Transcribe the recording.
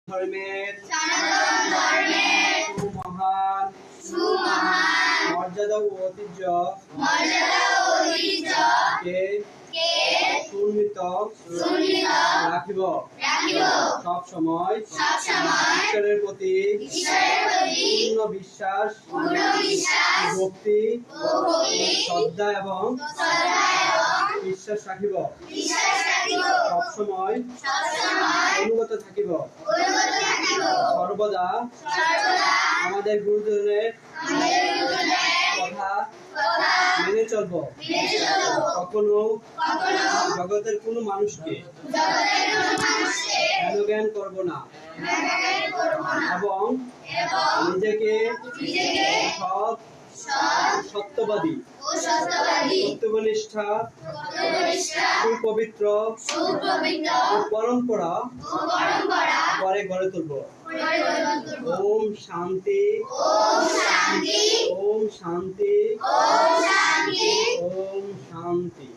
ধর্মের সুমহান মর্যাদা ও ঐতিহ্যকে সুন্নীত রাখিব সব সময় ঈশ্বরের প্রতি পূর্ণ বিশ্বাস ভক্তি শ্রদ্ধা এবং বিশ্বাস রাখিব সব সময় অনুগত থাকিব সর্বদা আমাদের গুরুজনের কথা মেনে চলব কখনো জগতের কোনো মানুষকে জ্ঞান করব না এবং নিজেকে সৎ সত্যবাদী কর্তব্যনিষ্ঠা সুপবিত্র পরম্পরা করে গড়ে তুলব। ওম শান্তি ওম শান্তি ওম শান্তি।